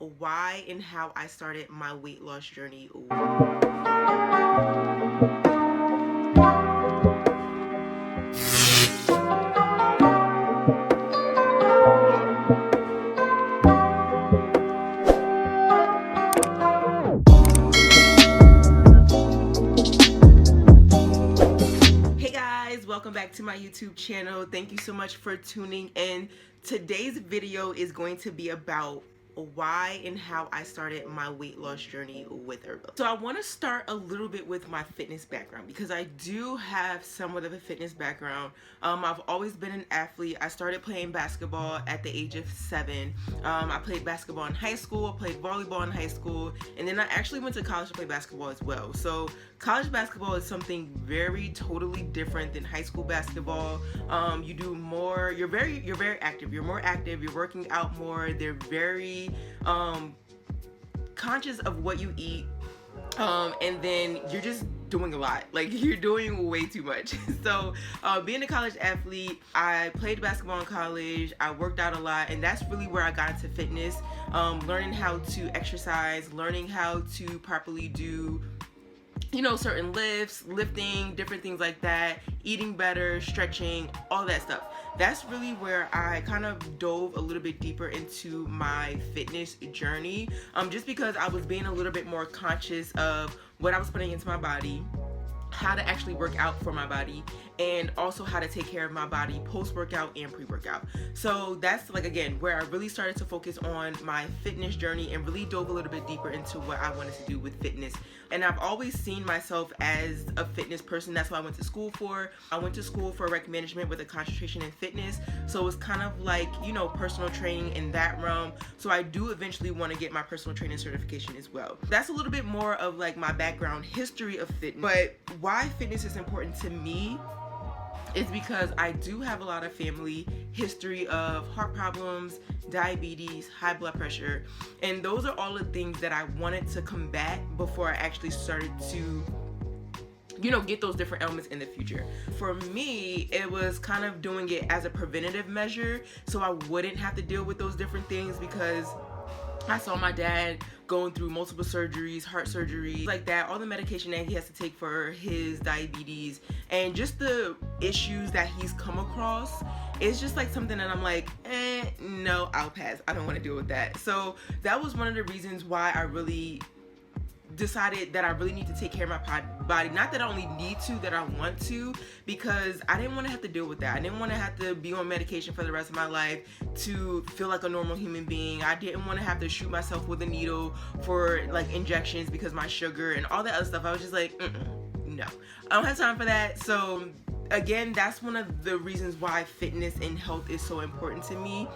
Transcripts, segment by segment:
why and how I started my weight loss journey. Hey guys, welcome back to my YouTube channel. Thank you so much for tuning in. Today's video is going to be about why and how I started my weight loss journey with Herbalife. So I want to start a little bit with my fitness background because I do have somewhat of a fitness background. I've always been an athlete. I started playing basketball at the age of 7. I played basketball in high school, I played volleyball in high school, and then I actually went to college to play basketball as well. So college basketball is something very totally different than high school basketball. You do more, you're very active. You're more active, you're working out more. They're very conscious of what you eat, and then you're just doing a lot. Like, you're doing way too much. So being a college athlete, I played basketball in college, I worked out a lot, and that's really where I got into fitness, learning how to exercise, learning how to properly do certain lifts, lifting, different things like that, eating better, stretching, all that stuff. That's really where I kind of dove a little bit deeper into my fitness journey, just because I was being a little bit more conscious of what I was putting into my body, how to actually work out for my body, and also how to take care of my body post-workout and pre-workout. So that's, like, again, where I really started to focus on my fitness journey and really dove a little bit deeper into what I wanted to do with fitness. And I've always seen myself as a fitness person. That's what I went to school for. I went to school for rec management with a concentration in fitness. So it was kind of like, personal training in that realm. So I do eventually want to get my personal training certification as well. That's a little bit more of like my background history of fitness. But why fitness is important to me is because I do have a lot of family history of heart problems, diabetes, high blood pressure, and those are all the things that I wanted to combat before I actually started to get those different elements in the future. For me, it was kind of doing it as a preventative measure so I wouldn't have to deal with those different things, because I saw my dad going through multiple surgeries, heart surgeries, like that, all the medication that he has to take for his diabetes, and just the issues that he's come across. It's just like something that I'm like, no, I'll pass. I don't want to deal with that. So that was one of the reasons why I really decided that I really need to take care of my body. Not that I only need to, that I want to, because I didn't want to have to deal with that. I didn't want to have to be on medication for the rest of my life to feel like a normal human being. I didn't want to have to shoot myself with a needle for like injections because my sugar and all that other stuff. I was just like, no, I don't have time for that. So again, that's one of the reasons why fitness and health is so important to me,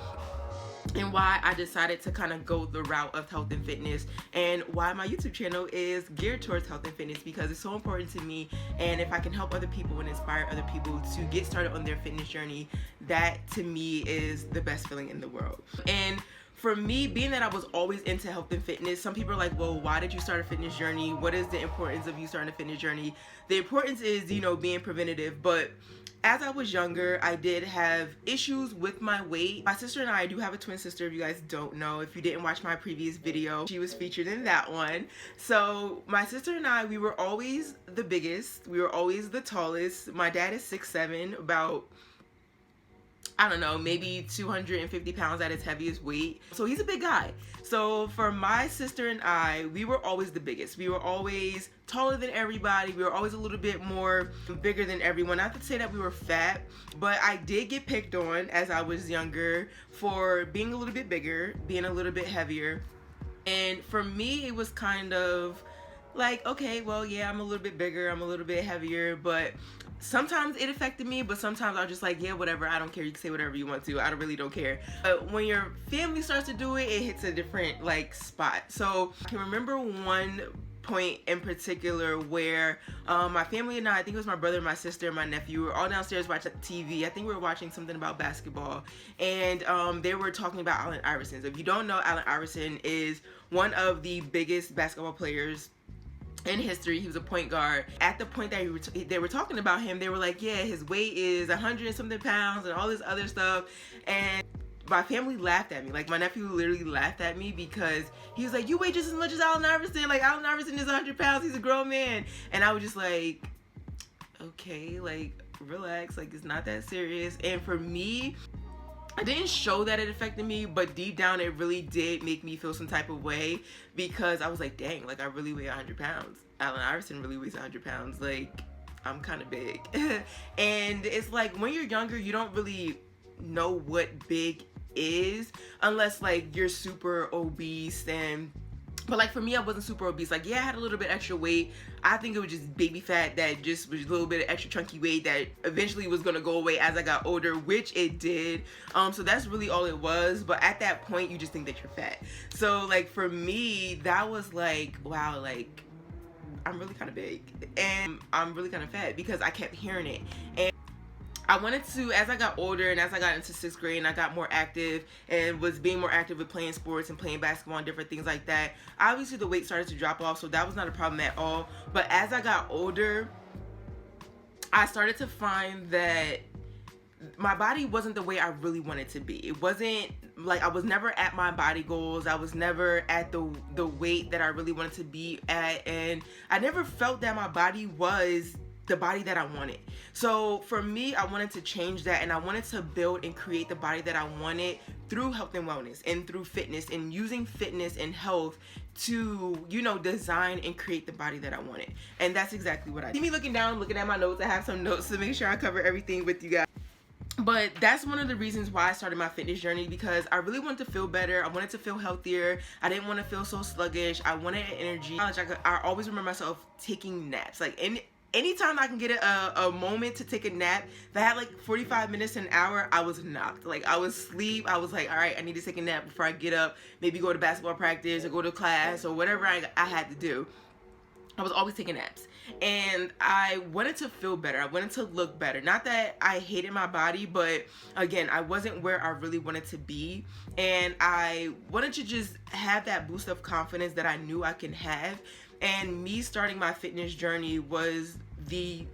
and why I decided to kind of go the route of health and fitness, and why my YouTube channel is geared towards health and fitness, because it's so important to me. And if I can help other people and inspire other people to get started on their fitness journey, that to me is the best feeling in the world. And for me, being that I was always into health and fitness, some people are like, well, why did you start a fitness journey? What is the importance of you starting a fitness journey? The importance is, being preventative. But as I was younger, I did have issues with my weight. My sister and I do have a twin sister, if you guys don't know. If you didn't watch my previous video, she was featured in that one. So my sister and I, we were always the biggest. We were always the tallest. My dad is 6'7", about, I don't know, maybe 250 pounds at his heaviest weight. So he's a big guy. So for my sister and I, we were always the biggest. We were always taller than everybody. We were always a little bit more bigger than everyone. Not to say that we were fat, but I did get picked on as I was younger for being a little bit bigger, being a little bit heavier. And for me, it was kind of like, okay, well, yeah, I'm a little bit bigger, I'm a little bit heavier, but sometimes it affected me, but sometimes I was just like, yeah, whatever, I don't care, you can say whatever you want to, I really don't care. But when your family starts to do it, it hits a different like spot. So I can remember one point in particular where my family and I think it was my brother, my sister, and my nephew, were all downstairs watching TV. I think we were watching something about basketball, and they were talking about Allen Iverson. So if you don't know, Allen Iverson is one of the biggest basketball players in history. He was a point guard. At the point that they were talking about him, they were like, yeah, his weight is 100 and something pounds and all this other stuff. And my family laughed at me. Like, my nephew literally laughed at me because he was like, you weigh just as much as Allen Iverson. Like, Allen Iverson is 100 pounds. He's a grown man. And I was just like, okay, like, relax. Like, it's not that serious. And for me, I didn't show that it affected me, but deep down it really did make me feel some type of way, because I was like, dang, like, I really weigh 100 pounds. Allen Iverson really weighs 100 pounds. Like, I'm kind of big. And it's like, when you're younger, you don't really know what big is unless, like, you're super obese. But like, for me, I wasn't super obese. Like, yeah, I had a little bit extra weight. I think it was just baby fat that just was a little bit of extra chunky weight that eventually was gonna go away as I got older, which it did. So that's really all it was. But at that point, you just think that you're fat. So like, for me, that was like, wow, like, I'm really kind of big and I'm really kind of fat, because I kept hearing it. And I wanted to, as I got older and as I got into 6th grade and I got more active and was being more active with playing sports and playing basketball and different things like that, obviously the weight started to drop off, so that was not a problem at all. But as I got older, I started to find that my body wasn't the way I really wanted to be. It wasn't like, I was never at my body goals. I was never at the weight that I really wanted to be at, and I never felt that my body was the body that I wanted. So for me, I wanted to change that, and I wanted to build and create the body that I wanted through health and wellness and through fitness, and using fitness and health to, you know, design and create the body that I wanted. And that's exactly what I did. See me looking down, looking at my notes. I have some notes to make sure I cover everything with you guys. But that's one of the reasons why I started my fitness journey, because I really wanted to feel better. I wanted to feel healthier. I didn't want to feel so sluggish. I wanted energy. I always remember myself taking naps. Like, anytime I can get a moment to take a nap, if I had like 45 minutes to an hour, I was knocked. Like, I was asleep. I was like, all right, I need to take a nap before I get up, maybe go to basketball practice or go to class or whatever I had to do. I was always taking naps. And I wanted to feel better. I wanted to look better. Not that I hated my body, but again, I wasn't where I really wanted to be. And I wanted to just have that boost of confidence that I knew I can have. And me starting my fitness journey was the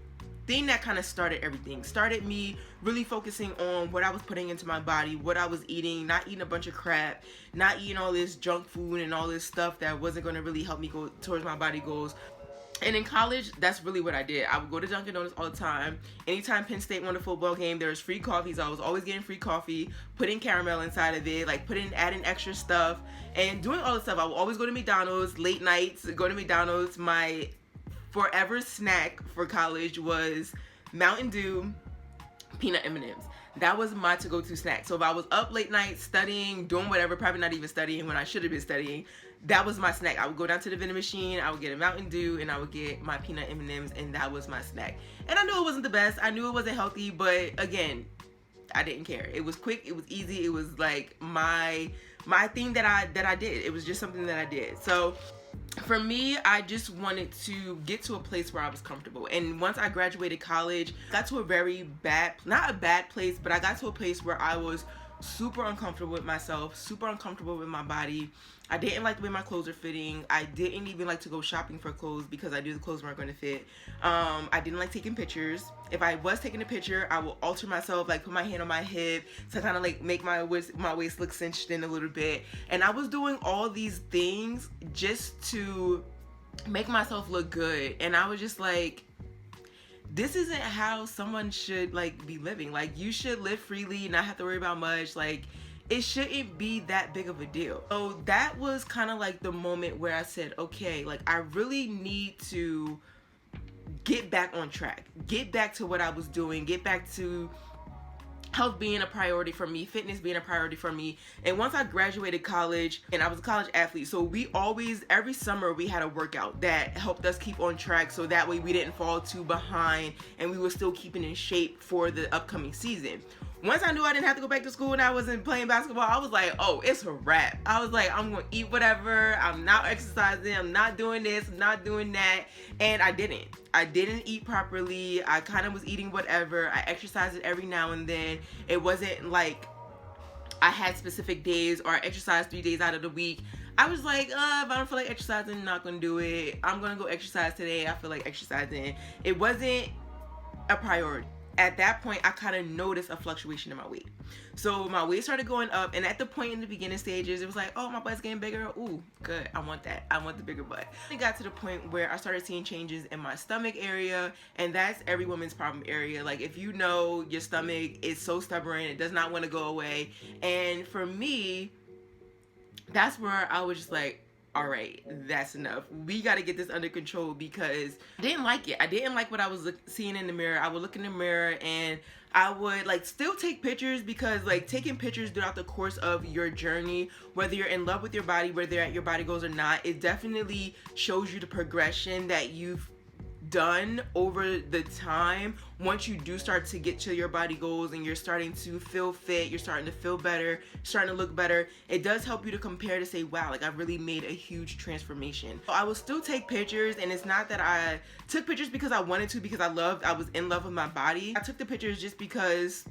thing that kind of started everything. Started me really focusing on what I was putting into my body, what I was eating, not eating a bunch of crap, not eating all this junk food and all this stuff that wasn't going to really help me go towards my body goals. And in college, that's really what I did. I would go to Dunkin' Donuts all the time. Anytime Penn State won a football game, there was free coffees. I was always getting free coffee, putting caramel inside of it, like adding extra stuff, and doing all this stuff. I would always go to McDonald's late nights, go to McDonald's. My forever snack for college was Mountain Dew, peanut M&Ms. That was my to-go-to snack. So if I was up late night studying, doing whatever, probably not even studying when I should have been studying, that was my snack. I would go down to the vending machine, I would get a Mountain Dew, and I would get my peanut M&Ms, and that was my snack. And I knew it wasn't the best. I knew it wasn't healthy, but again, I didn't care. It was quick, it was easy, it was like my thing that I did. It was just something that I did. So for me, I just wanted to get to a place where I was comfortable. And once I graduated college, I got to a very bad, not a bad place, but I got to a place where I was super uncomfortable with myself, super uncomfortable with my body. I didn't like the way my clothes are fitting. I didn't even like to go shopping for clothes because I knew the clothes weren't going to fit. I didn't like taking pictures. If I was taking a picture, I would alter myself, like put my hand on my hip to kind of like make my waist look cinched in a little bit. And I was doing all these things just to make myself look good. And I was just like, this isn't how someone should like be living. Like, you should live freely, not have to worry about much. Like, it shouldn't be that big of a deal. So that was kind of like the moment where I said, okay, like, I really need to get back on track, get back to what I was doing, get back to health being a priority for me, fitness being a priority for me. And once I graduated college, and I was a college athlete, so we always, every summer we had a workout that helped us keep on track, so that way we didn't fall too behind and we were still keeping in shape for the upcoming season. Once I knew I didn't have to go back to school and I wasn't playing basketball, I was like, oh, it's a wrap. I was like, I'm going to eat whatever. I'm not exercising. I'm not doing this. I'm not doing that. And I didn't. I didn't eat properly. I kind of was eating whatever. I exercised every now and then. It wasn't like I had specific days or I exercised 3 days out of the week. I was like, if I don't feel like exercising, I'm not going to do it. I'm going to go exercise today. I feel like exercising. It wasn't a priority. at that point, I kind of noticed a fluctuation in my weight. So my weight started going up, and at the point in the beginning stages, it was like, oh, my butt's getting bigger. Ooh, good. I want that. I want the bigger butt. It got to the point where I started seeing changes in my stomach area, and that's every woman's problem area. Like, if you know your stomach is so stubborn, it does not want to go away. And for me, that's where I was just like, all right, that's enough. We got to get this under control, because I didn't like it. I didn't like what I was seeing in the mirror. I would look in the mirror and I would like still take pictures, because like taking pictures throughout the course of your journey, whether you're in love with your body, whether at your body goals or not, it definitely shows you the progression that you've done over the time. Once you do start to get to your body goals and you're starting to feel fit, you're starting to feel better, starting to look better, it does help you to compare, to say, wow, like I've really made a huge transformation. I will still take pictures, and it's not that I took pictures because I wanted to, because I was in love with my body. I took the pictures just because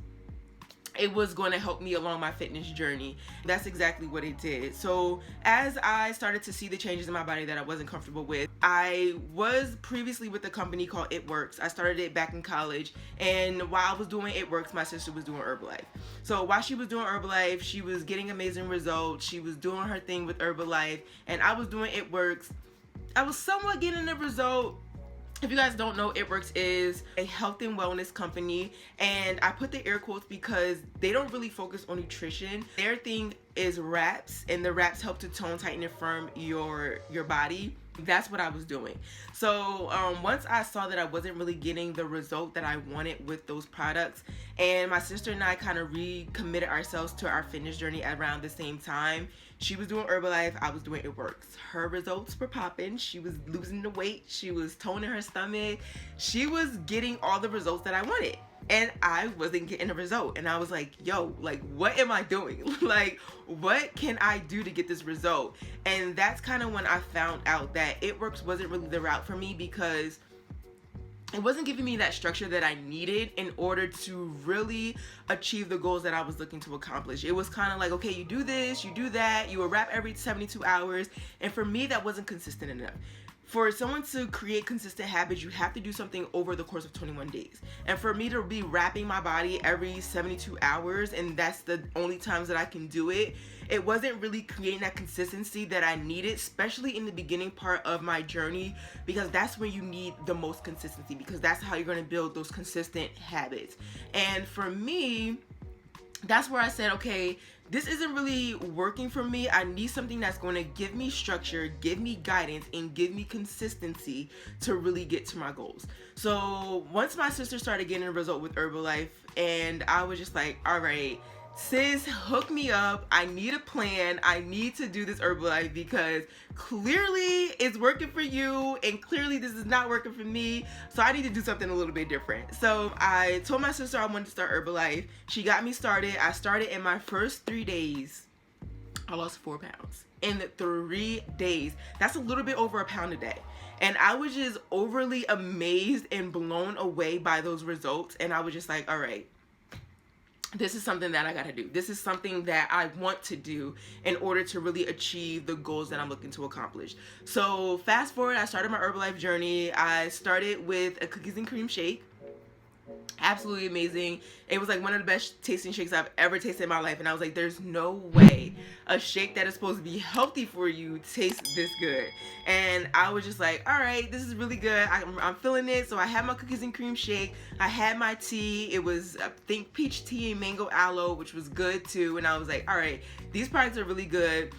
it was going to help me along my fitness journey. That's exactly what it did. So as I started to see the changes in my body that I wasn't comfortable with, I was previously with a company called It Works. I started it back in college, and while I was doing It Works, my sister was doing Herbalife. So while she was doing Herbalife, she was getting amazing results. She was doing her thing with Herbalife, and I was doing It Works. I was somewhat getting a result. If you guys don't know, It Works is a health and wellness company, and I put the air quotes because they don't really focus on nutrition. Their thing is wraps, and the wraps help to tone, tighten, and firm your body. That's what I was doing. So once I saw that I wasn't really getting the result that I wanted with those products, and my sister and I kind of recommitted ourselves to our fitness journey around the same time. She was doing Herbalife, I was doing It Works. Her results were popping. She was losing the weight, she was toning her stomach, she was getting all the results that I wanted, and I wasn't getting a result. And I was like, yo, like, what am I doing? Like, what can I do to get this result? And that's kind of when I found out that It Works wasn't really the route for me, because it wasn't giving me that structure that I needed in order to really achieve the goals that I was looking to accomplish. It was kind of like, okay, you do this, you do that, you will wrap every 72 hours. And for me, that wasn't consistent enough. For someone to create consistent habits, you have to do something over the course of 21 days. And for me to be wrapping my body every 72 hours, and that's the only times that I can do it, it wasn't really creating that consistency that I needed, especially in the beginning part of my journey, because that's when you need the most consistency, because that's how you're going to build those consistent habits. And for me, that's where I said, okay, this isn't really working for me. I need something that's going to give me structure, give me guidance, and give me consistency to really get to my goals. So once my sister started getting a result with Herbalife, and I was just like, all right, sis, hook me up. I need a plan. I need to do this Herbalife, because clearly it's working for you, and clearly this is not working for me. So I need to do something a little bit different. So I told my sister I wanted to start Herbalife. She got me started. I started in my first 3 days. I lost 4 pounds in 3 days. That's a little bit over a pound a day. And I was just overly amazed and blown away by those results. And I was just like, all right, this is something that I gotta do. This is something that I want to do in order to really achieve the goals that I'm looking to accomplish. So fast forward, I started my Herbalife journey. I started with a cookies and cream shake. Absolutely amazing. It was like one of the best tasting shakes I've ever tasted in my life. And I was like, there's no way a shake that is supposed to be healthy for you tastes this good. And I was just like, all right, this is really good. I'm feeling it. So I had my cookies and cream shake. I had my tea. It was, I think, peach tea and mango aloe, which was good too. And I was like, all right, these products are really good.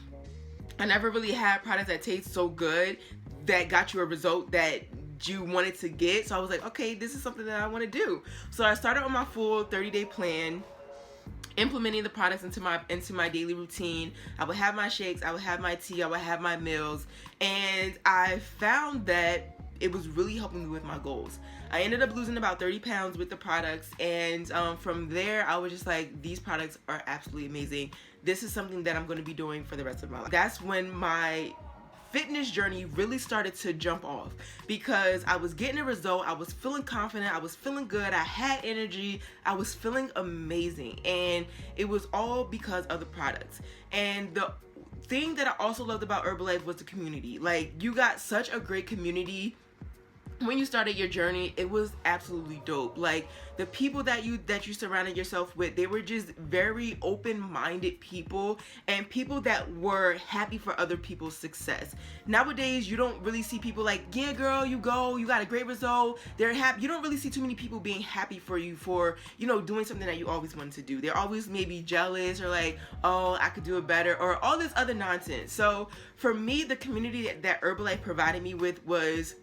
I never really had products that taste so good that got you a result that you wanted to get. So I was like, okay, this is something that I want to do. So I started on my full 30-day plan, implementing the products into my daily routine. I would have my shakes, I would have my tea, I would have my meals, and I found that it was really helping me with my goals. I ended up losing about 30 pounds with the products, and from there I was just like, these products are absolutely amazing. This is something that I'm going to be doing for the rest of my life. That's when my fitness journey really started to jump off, because I was getting a result. I was feeling confident. I was feeling good. I had energy. I was feeling amazing. And it was all because of the products. And the thing that I also loved about Herbalife was the community. Like, you got such a great community when you started your journey, it was absolutely dope. Like, the people that you surrounded yourself with, they were just very open-minded people, and people that were happy for other people's success. Nowadays, you don't really see people like, yeah girl, you got a great result, they're happy. You don't really see too many people being happy for you for, you know, doing something that you always wanted to do. They're always maybe jealous, or like, oh, I could do it better, or all this other nonsense. So for me, the community that Herbalife provided me with was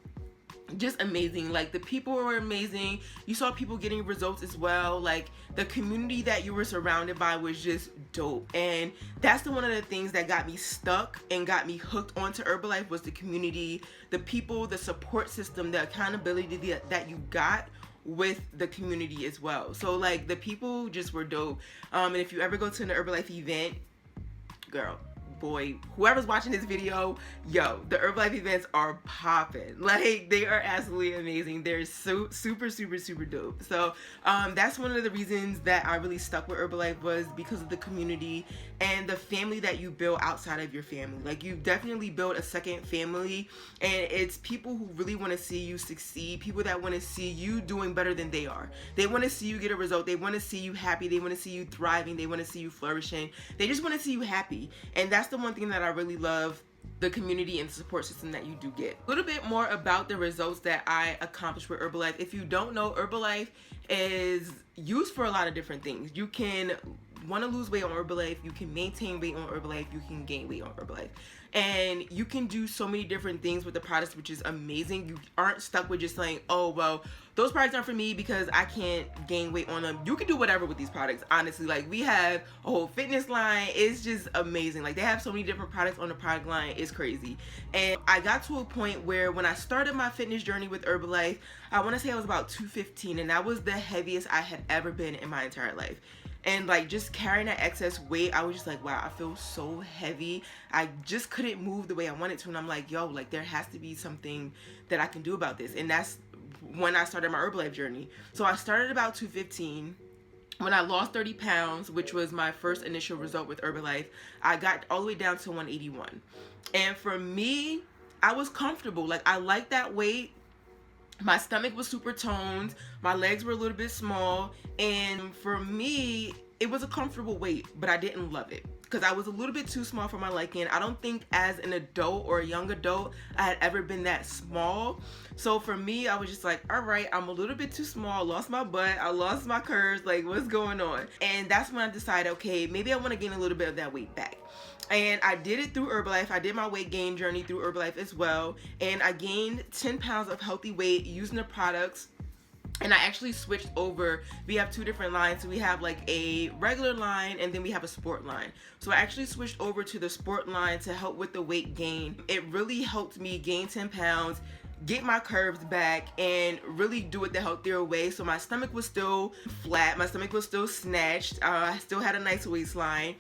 just amazing. Like, the people were amazing. You saw people getting results as well. Like, the community that you were surrounded by was just dope. And that's one of the things that got me stuck and got me hooked onto Herbalife, was the community, the people, the support system, the accountability that you got with the community as well. So like, the people just were dope. And if you ever go to an Herbalife event, girl, boy, whoever's watching this video, yo, the Herbalife events are popping. Like, they are absolutely amazing. They're super dope. So that's one of the reasons that I really stuck with Herbalife, was because of the community and the family that you build outside of your family. Like, you definitely build a second family, and it's people who really want to see you succeed, people that want to see you doing better than they are. They want to see you get a result. They want to see you happy. They want to see you thriving. They want to see you flourishing. They just want to see you happy. And that's the one thing that I really love, the community and support system that you do get. A little bit more about the results that I accomplished with Herbalife. If you don't know, Herbalife is used for a lot of different things. You can want to lose weight on Herbalife, you can maintain weight on Herbalife, you can gain weight on Herbalife. And you can do so many different things with the products, which is amazing. You aren't stuck with just saying, oh, well, those products aren't for me because I can't gain weight on them. You can do whatever with these products, honestly. Like, we have a whole fitness line. It's just amazing. Like, they have so many different products on the product line. It's crazy. And I got to a point where when I started my fitness journey with Herbalife, I want to say I was about 215, and that was the heaviest I had ever been in my entire life. And like, just carrying that excess weight, I was just like, wow, I feel so heavy. I just couldn't move the way I wanted to. And I'm like, yo, like, there has to be something that I can do about this. And that's when I started my Herbalife journey. So I started about 215. When I lost 30 pounds, which was my first initial result with Herbalife, I got all the way down to 181. And for me, I was comfortable. Like, I liked that weight. My stomach was super toned, my legs were a little bit small, and for me, it was a comfortable weight, but I didn't love it because I was a little bit too small for my liking. I don't think as an adult or a young adult I had ever been that small. So for me, I was just like, all right, I'm a little bit too small. I lost my butt, I lost my curves, like, what's going on? And that's when I decided, okay, maybe I want to gain a little bit of that weight back. And I did it through Herbalife. I did my weight gain journey through Herbalife as well. And I gained 10 pounds of healthy weight using the products. And I actually switched over. We have two different lines. So we have like a regular line, and then we have a sport line. So I actually switched over to the sport line to help with the weight gain. It really helped me gain 10 pounds, get my curves back, and really do it the healthier way. So my stomach was still flat. My stomach was still snatched. I still had a nice waistline.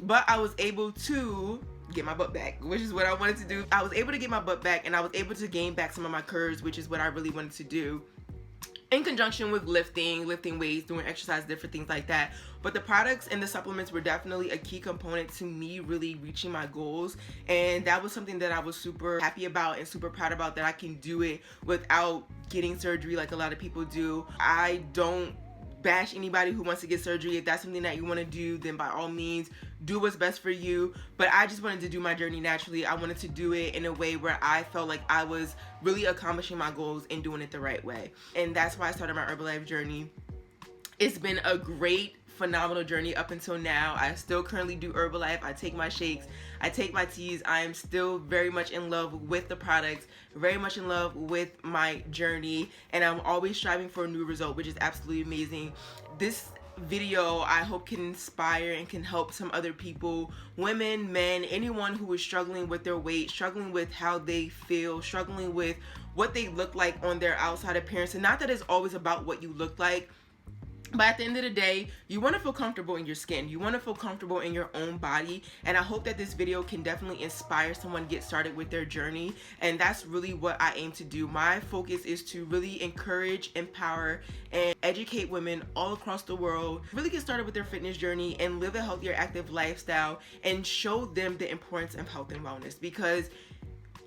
But I was able to get my butt back, which is what I wanted to do. I was able to get my butt back, and I was able to gain back some of my curves, which is what I really wanted to do, in conjunction with lifting weights, doing exercise, different things like that. But the products and the supplements were definitely a key component to me really reaching my goals. And that was something that I was super happy about and super proud about, that I can do it without getting surgery like a lot of people do. I don't bash anybody who wants to get surgery. If that's something that you want to do, then by all means, do what's best for you. But I just wanted to do my journey naturally. I wanted to do it in a way where I felt like I was really accomplishing my goals and doing it the right way. And that's why I started my Herbalife journey. It's been a great, phenomenal journey up until now. I still currently do Herbalife. I take my shakes, I take my teas. I am still very much in love with the products, very much in love with my journey, and I'm always striving for a new result, which is absolutely amazing. This video, I hope, can inspire and can help some other people, women, men, anyone who is struggling with their weight, struggling with how they feel, struggling with what they look like on their outside appearance. And not that it's always about what you look like, but at the end of the day, you want to feel comfortable in your skin. You want to feel comfortable in your own body. And I hope that this video can definitely inspire someone to get started with their journey. And that's really what I aim to do. My focus is to really encourage, empower, and educate women all across the world, really get started with their fitness journey and live a healthier, active lifestyle, and show them the importance of health and wellness. Because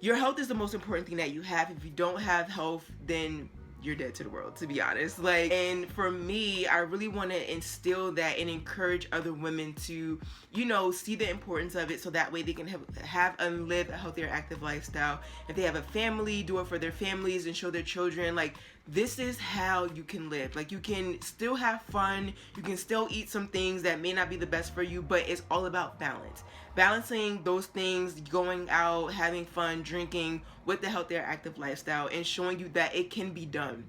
your health is the most important thing that you have. If you don't have health, then you're dead to the world, to be honest. Like, and for me, I really want to instill that and encourage other women to, you know, see the importance of it, so that way they can have and live a healthier, active lifestyle. If they have a family, do it for their families and show their children, like, this is how you can live. Like, you can still have fun, you can still eat some things that may not be the best for you, but it's all about balance. Balancing those things, going out, having fun, drinking, with the healthier, active lifestyle, and showing you that it can be done.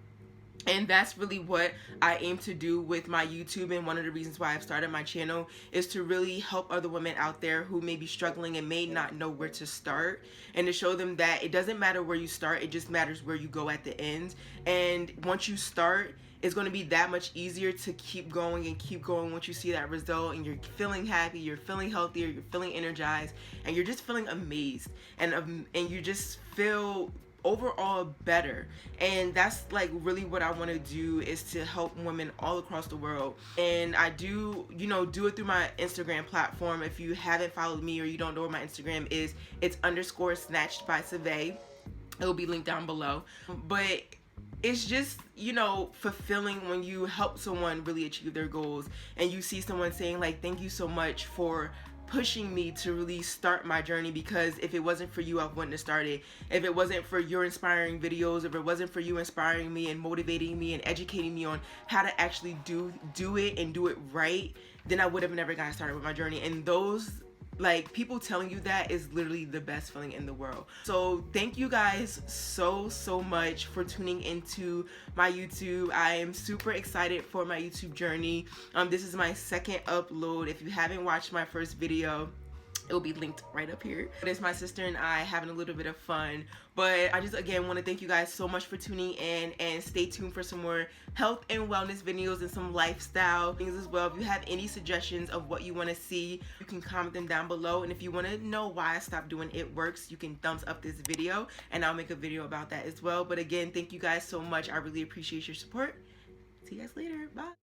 And that's really what I aim to do with my YouTube, and one of the reasons why I've started my channel is to really help other women out there who may be struggling and may not know where to start, and to show them that it doesn't matter where you start, it just matters where you go at the end. And once you start, it's going to be that much easier to keep going and keep going once you see that result, and you're feeling happy, you're feeling healthier, you're feeling energized, and you're just feeling amazed, and you just feel overall better. And that's like really what I want to do, is to help women all across the world. And I do, you know, do it through my Instagram platform. If you haven't followed me or you don't know where my Instagram is, it's _snatched by Savay. It will be linked down below. But it's just, you know, fulfilling when you help someone really achieve their goals, and you see someone saying like, thank you so much for pushing me to really start my journey, because if it wasn't for you, I wouldn't have started. If it wasn't for your inspiring videos, if it wasn't for you inspiring me and motivating me and educating me on how to actually do it and do it right, then I would have never gotten started with my journey. And those, like, people telling you that is literally the best feeling in the world. So thank you guys so much for tuning into my YouTube. I am super excited for my YouTube journey. This is my second upload. If you haven't watched my first video, it will be linked right up here. It's my sister and I having a little bit of fun. But I just, again, want to thank you guys so much for tuning in, and stay tuned for some more health and wellness videos and some lifestyle things as well. If you have any suggestions of what you want to see, you can comment them down below. And if you want to know why I stopped doing It Works, you can thumbs up this video, and I'll make a video about that as well. But again, thank you guys so much. I really appreciate your support. See you guys later. Bye.